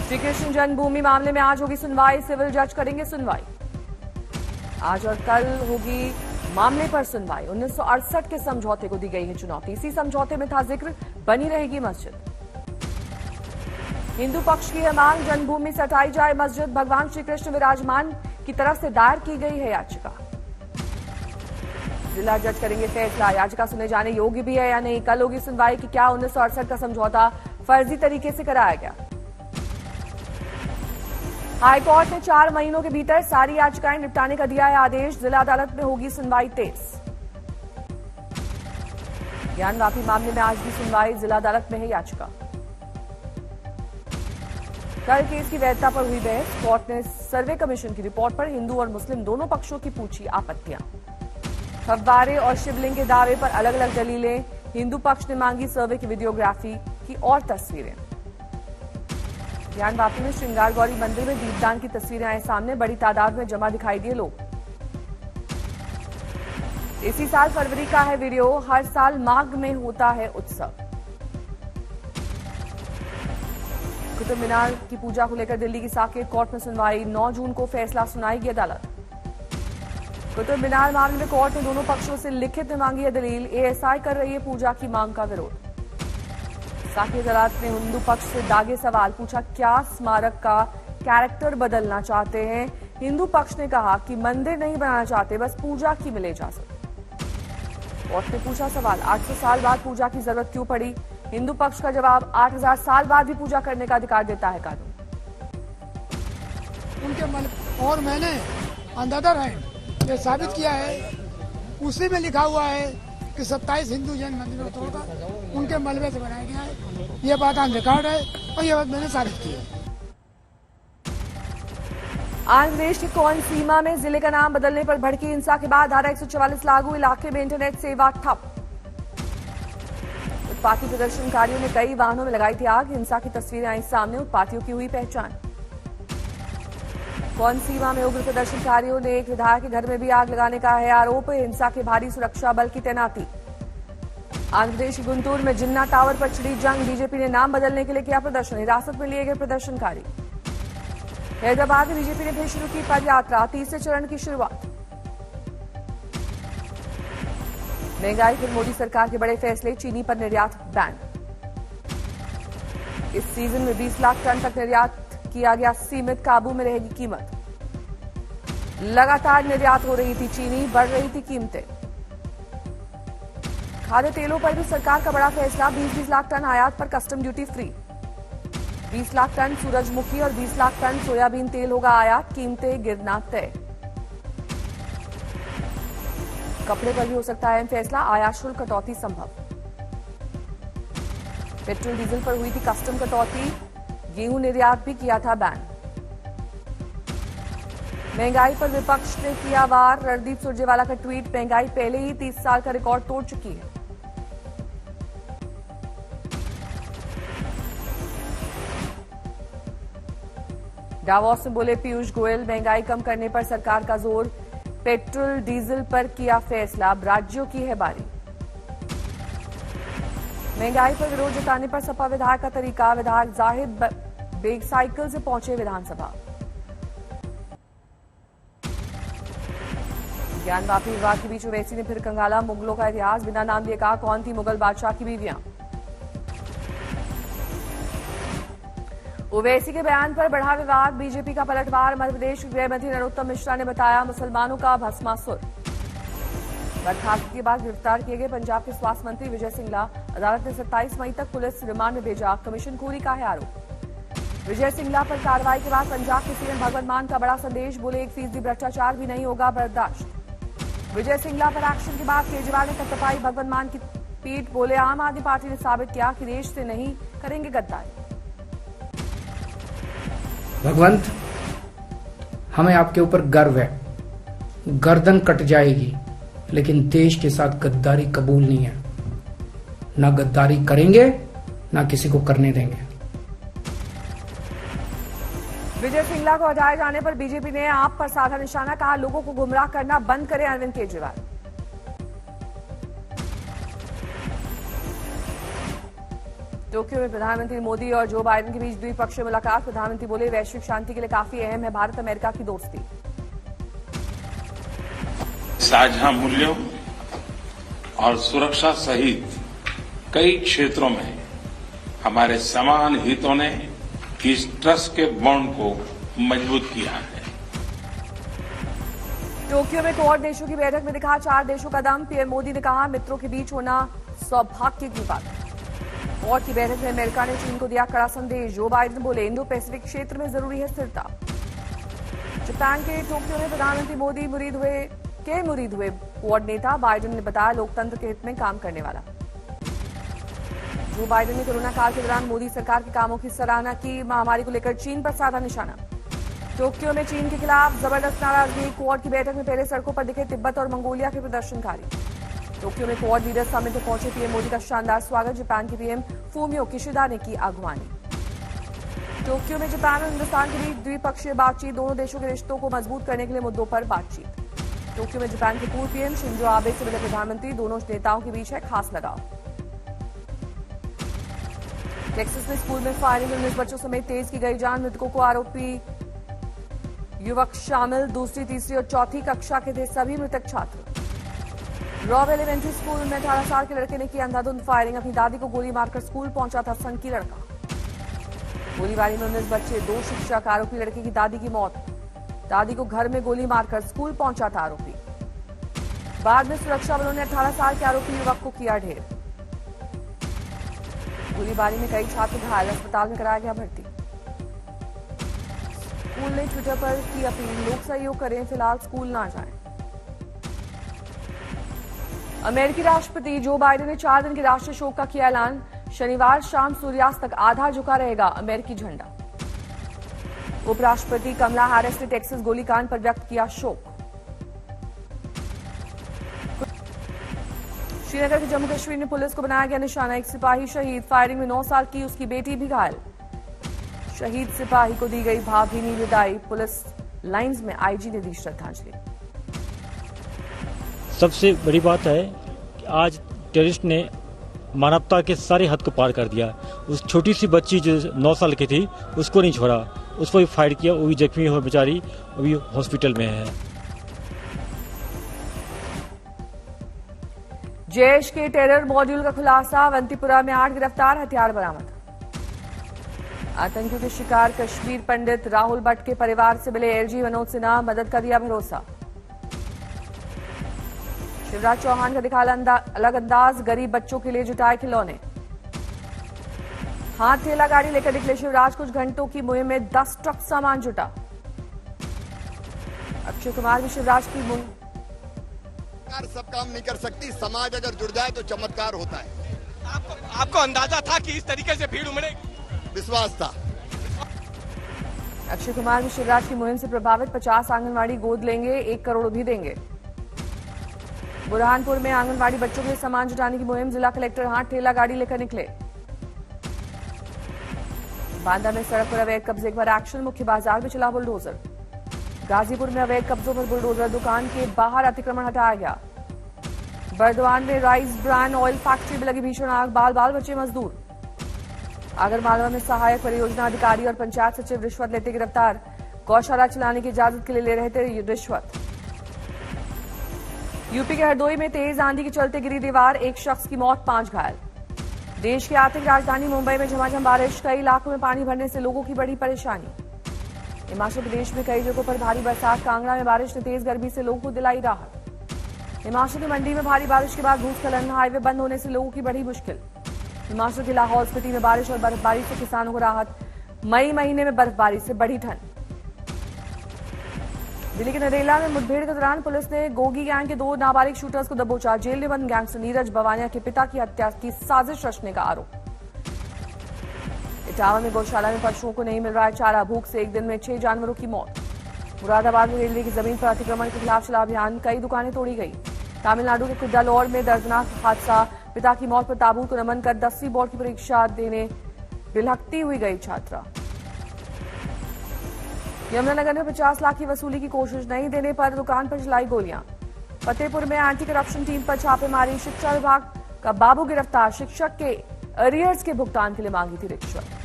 श्री कृष्ण जन्मभूमि मामले में आज होगी सुनवाई, सिविल जज करेंगे सुनवाई। आज और कल होगी मामले पर सुनवाई। 1968 के समझौते को दी गई है चुनौती। इसी समझौते में था जिक्र, बनी रहेगी मस्जिद। हिंदू पक्ष की है मांग, जन्मभूमि से हटाई जाए मस्जिद। भगवान श्री कृष्ण विराजमान की तरफ से दायर की गई है याचिका। जिला जज करेंगे फैसला, याचिका सुने जाने योग्य भी है या नहीं। कल होगी सुनवाई कि क्या 1968 का समझौता फर्जी तरीके से कराया गया। हाईकोर्ट ने 4 महीनों के भीतर सारी याचिकाएं निपटाने का दिया है आदेश। जिला अदालत में होगी सुनवाई तेज। ज्ञानवापी मामले में आज भी सुनवाई, जिला अदालत में है याचिका। कल केस की वैधता पर हुई बहस। कोर्ट ने सर्वे कमीशन की रिपोर्ट पर हिंदू और मुस्लिम दोनों पक्षों की पूछी आपत्तियां। फव्वारे और शिवलिंग के दावे पर अलग अलग दलीलें। हिंदू पक्ष ने मांगी सर्वे की वीडियोग्राफी की और तस्वीरें। ज्ञानवापी में श्रृंगार गौरी मंदिर में दीपदान की तस्वीरें आए सामने। बड़ी तादाद में जमा दिखाई दिए लोग। इसी साल फरवरी का है वीडियो। हर साल माघ में होता है उत्सव। कुतुब मीनार की पूजा को लेकर दिल्ली की साकेत कोर्ट में सुनवाई। 9 जून को फैसला सुनाएगी अदालत। कुतुब मीनार मामले में कोर्ट ने दोनों पक्षों से लिखित में मांगी है दलील। एएसआई कर रही है पूजा की मांग का विरोध। साकेत अदालत ने हिंदू पक्ष से दागे सवाल, पूछा क्या स्मारक का कैरेक्टर बदलना चाहते हैं। हिंदू पक्ष ने कहा कि मंदिर नहीं बनाना चाहते, बस पूजा की मिले इजाजत। कोर्ट ने पूछा सवाल, 800 साल बाद पूजा की जरूरत क्यों पड़ी। हिंदू पक्ष का जवाब, 8000 साल बाद भी पूजा करने का अधिकार देता है कानून। उनके और मैंने अंडर हैंड ये साबित किया है, उसी में लिखा हुआ है कि 27 हिंदू जैन मंदिरों का उनके मलबे से बनाया गया है। ये बात ऑन रिकॉर्ड है और ये बात मैंने साबित की है। आंध्र प्रदेश की कौन सीमा में जिले का नाम बदलने पर भड़की हिंसा के बाद धारा 144 लागू, इलाके में इंटरनेट सेवा ठप। उत्पाती प्रदर्शनकारियों ने कई वाहनों में लगाई थी आग। हिंसा की तस्वीरें आई सामने, उत्पातियों की हुई पहचान। कौन सीमा में उग्र प्रदर्शनकारियों ने एक विधायक के घर में भी आग लगाने का है आरोप। हिंसा के भारी सुरक्षा बल की तैनाती। आंध्र प्रदेश की गुंटूर में जिन्ना टावर पर छिड़ी जंग। बीजेपी ने नाम बदलने के लिए किया प्रदर्शन। हिरासत में लिए गए प्रदर्शनकारी। हैदराबाद में बीजेपी ने फिर शुरू की पदयात्रा, तीसरे चरण की शुरुआत। महंगाई पर मोदी सरकार के बड़े फैसले, चीनी पर निर्यात बैन। इस सीजन में 20 लाख टन तक निर्यात किया गया सीमित, काबू में रहेगी कीमत। लगातार निर्यात हो रही थी चीनी, बढ़ रही थी कीमतें। खाद्य तेलों पर भी सरकार का बड़ा फैसला, 20-20 लाख टन आयात पर custom duty free. 20 lakh ton सूरजमुखी और 20 लाख टन सोयाबीन तेल होगा आयात, कीमतें गिरना तय। कपड़े पर भी हो सकता है फैसला, आयात शुल्क कटौती संभव। पेट्रोल डीजल पर हुई थी कस्टम कटौती, गेहूं निर्यात भी किया था बैन। महंगाई पर विपक्ष ने किया वार, रणदीप सुरजेवाला का ट्वीट, महंगाई पहले ही 30 साल का रिकॉर्ड तोड़ चुकी है। डावोस में बोले पीयूष गोयल, महंगाई कम करने पर सरकार का जोर। पेट्रोल डीजल पर किया फैसला, अब राज्यों की है बारी। महंगाई पर विरोध जताने पर सपा विधायक का तरीका, विधायक जाहिद बेग साइकिल से पहुंचे विधानसभा। ज्ञानवापी विवाद के बीच ओवैसी ने फिर कंगाला, मुगलों का इतिहास बिना नाम लिए कहा कौन थी मुगल बादशाह की बीवियां। ओवैसी के बयान पर बढ़ा विवाद, बीजेपी का पलटवार। मध्यप्रदेश के गृह मंत्री नरोत्तम मिश्रा ने बताया मुसलमानों का भस्मासुर। बर्खास्तगी के बाद गिरफ्तार किए गए पंजाब के स्वास्थ्य मंत्री विजय सिंगला, अदालत ने 27 मई तक पुलिस रिमांड में भेजा, कमीशनखोरी का है आरोप। विजय सिंगला पर कार्रवाई के बाद पंजाब के सीएम भगवंत मान का बड़ा संदेश, बोले 1% भ्रष्टाचार भी नहीं होगा बर्दाश्त। विजय सिंगला पर एक्शन के बाद केजरीवाल ने थपथपाई भगवंत मान की पीठ, बोले आम आदमी पार्टी ने साबित किया कि देश से नहीं करेंगे गद्दारी। भगवंत, हमें आपके ऊपर गर्व है, गर्दन कट जाएगी लेकिन देश के साथ गद्दारी कबूल नहीं है। ना गद्दारी करेंगे ना किसी को करने देंगे। विजय सिंगला को हटाए जाने पर बीजेपी ने आप पर साधा निशाना, कहा लोगों को गुमराह करना बंद करें अरविंद केजरीवाल। टोक्यो में प्रधानमंत्री मोदी और जो बाइडेन के बीच द्विपक्षीय मुलाकात। प्रधानमंत्री बोले वैश्विक शांति के लिए काफी अहम है भारत अमेरिका की दोस्ती। साझा मूल्यों और सुरक्षा सहित कई क्षेत्रों में हमारे समान हितों ने इस ट्रस्ट के बॉन्ड को मजबूत किया है। टोक्यो में क्वाड देशों की बैठक में दिखा 4 देशों का दम। पीएम मोदी ने कहा मित्रों के बीच होना सौभाग्य की बात है। क्वाड की बैठक में अमेरिका ने चीन को दिया कड़ा संदेश। जो बाइडेन बोले इंडो पैसिफिक क्षेत्र में जरूरी है स्थिरता। जापान के टोक्यो में प्रधानमंत्री मोदी मुरीद हुए क्वाड नेता। बाइडेन ने बताया लोकतंत्र के हित में काम करने वाला। जो बाइडेन ने कोरोना काल के दौरान मोदी सरकार के कामों की सराहना की। महामारी को लेकर चीन पर साधा निशाना। टोक्यो में चीन के खिलाफ जबरदस्त नाराजगी। क्वाड की बैठक में पहले सड़कों पर दिखे तिब्बत और मंगोलिया के प्रदर्शनकारी। टोक्यो में क्वाड लीडर समिट में पहुंचे पीएम मोदी का शानदार स्वागत। जापान के पीएम फूमियो किशिदा ने की अगवानी। टोक्यो में जापान और हिंदुस्तान के बीच द्विपक्षीय बातचीत। दोनों देशों के रिश्तों को मजबूत करने के लिए मुद्दों पर बातचीत। टोक्यो में जापान के पूर्व पीएम शिंजो आबे से मिले प्रधानमंत्री। दोनों नेताओं के बीच है खास लगाव। टेक्सास में स्कूल में फायरिंग में 19 बच्चों समेत 23 की गई जान। मृतकों को आरोपी युवक शामिल। दूसरी, तीसरी और चौथी कक्षा के थे सभी मृतक छात्र। रॉब एलिमेंट्री स्कूल में 18 साल के लड़के ने की अंधाधुंध फायरिंग। अपनी दादी को गोली मारकर स्कूल पहुंचा था सनकी लड़का। गोलीबारी में 19 बच्चे, 2 शिक्षक। आरोपी लड़के की दादी की मौत। दादी को घर में गोली मारकर स्कूल पहुंचा था आरोपी। बाद में सुरक्षा बलों ने 18 साल के आरोपी युवक को किया ढेर। गोलीबारी में कई छात्र घायल। अस्पताल में कराया गया भर्ती। स्कूल ने ट्विटर पर की अपील लोग सहयोग करें फिलहाल स्कूल ना जाएं। अमेरिकी राष्ट्रपति जो बाइडेन ने 4 दिन के राष्ट्रीय शोक का किया ऐलान। शनिवार शाम सूर्यास्त तक आधा झुका रहेगा अमेरिकी झंडा। उपराष्ट्रपति कमला हैरिस ने टेक्सास गोलीकांड पर व्यक्त किया शोक। श्रीनगर के जम्मू कश्मीर में पुलिस को बनाया गया निशाना। एक सिपाही शहीद। फायरिंग में 9 साल की उसकी बेटी भी घायल। शहीद सिपाही को दी गई भावभीनी विदाई। पुलिस लाइंस में आईजी ने दी श्रद्धांजलि। सबसे बड़ी बात है कि आज टेररिस्ट ने मानवता के सारे हद को पार कर दिया। उस छोटी सी बच्ची जो 9 साल की थी उसको नहीं छोड़ा, उस पर भी फायर किया। वो भी जख्मी हो बेचारी, अभी हॉस्पिटल में है। जैश के टेरर मॉड्यूल का खुलासा। अवंतीपुरा में 8 गिरफ्तार, हथियार बरामद। आतंकियों के शिकार कश्मीर पंडित राहुल भट्ट के परिवार से मिले एलजी मनोज सिन्हा। मदद का दिया भरोसा। शिवराज चौहान का दिखा अलग अंदाज। गरीब बच्चों के लिए जुटाए खिलौने। हाथ ठेला गाड़ी लेकर निकले शिवराज। कुछ घंटों की मुहिम में 10 ट्रक सामान जुटा। अक्षय कुमार भी शिवराज की मुहिम। सब काम नहीं कर सकती, समाज अगर जुड़ जाए तो चमत्कार होता है। आपको अंदाजा था कि इस तरीके से भीड़ उमड़ेगी? विश्वास था। अक्षय कुमार भी शिवराज की मुहिम से प्रभावित। 50 आंगनवाड़ी गोद लेंगे, 1 करोड़ भी देंगे। बुरहानपुर में आंगनवाड़ी बच्चों के लिए सामान जुटाने की मुहिम। जिला कलेक्टर हाथ ठेला गाड़ी लेकर निकले। बांदा में सड़क पर अवैध कब्जे पर एक्शन। मुख्य बाजार में चला बुलडोजर। गाजीपुर में अवैध कब्जों पर बुलडोजर। दुकान के बाहर अतिक्रमण हटाया गया। बर्दवान में राइस ब्रांड ऑयल फैक्ट्री में लगी भीषण आग। बाल बाल बचे मजदूर। आगरमालवा में सहायक परियोजना अधिकारी और पंचायत सचिव रिश्वत लेते गिरफ्तार। गौशाला चलाने की इजाजत के लिए ले रहे थे रिश्वत। यूपी के हरदोई में तेज आंधी के चलते गिरी दीवार। 1 शख्स की मौत, 5 घायल। देश की आर्थिक राजधानी मुंबई में झमाझम बारिश। कई इलाकों में पानी भरने से लोगों की बड़ी परेशानी। हिमाचल प्रदेश में कई जगहों पर भारी बरसात। कांगड़ा में बारिश ने तेज गर्मी से लोगों को दिलाई राहत। हिमाचल की मंडी में भारी बारिश के बाद भूस्खलन। हाईवे बंद होने से लोगों की बड़ी मुश्किल। हिमाचल के लाहौल स्पीति में बारिश और बर्फबारी से किसानों को राहत। मई महीने में बर्फबारी से बढ़ी ठंड। दिल्ली के नरेला में मुठभेड़ के दौरान पुलिस ने गोगी गैंग के 2 नाबालिग शूटर्स को दबोचा। जेल में बंद गैंगस्टर नीरज बवानिया के पिता की हत्या की साजिश रचने का आरोप। इटावा में गौशाला में पशुओं को नहीं मिल रहा है चारा। भूख से एक दिन में 6 जानवरों की मौत। मुरादाबाद में रेलवे की जमीन पर अतिक्रमण के खिलाफ चला अभियान। कई दुकानें तोड़ी गई। तमिलनाडु के कुड्डालोर में दर्दनाक हादसा। पिता की मौत पर ताबूत को नमन कर 10वीं बोर्ड की परीक्षा देने बिलखती हुई गई छात्रा। यमुनानगर में 50 लाख की वसूली की कोशिश। नहीं देने पर दुकान पर चलाई गोलियां। फतेहपुर में एंटी करप्शन टीम पर छापेमारी। शिक्षा विभाग का बाबू गिरफ्तार। शिक्षक के अरियर्स के भुगतान के लिए मांगी थी रिश्वत।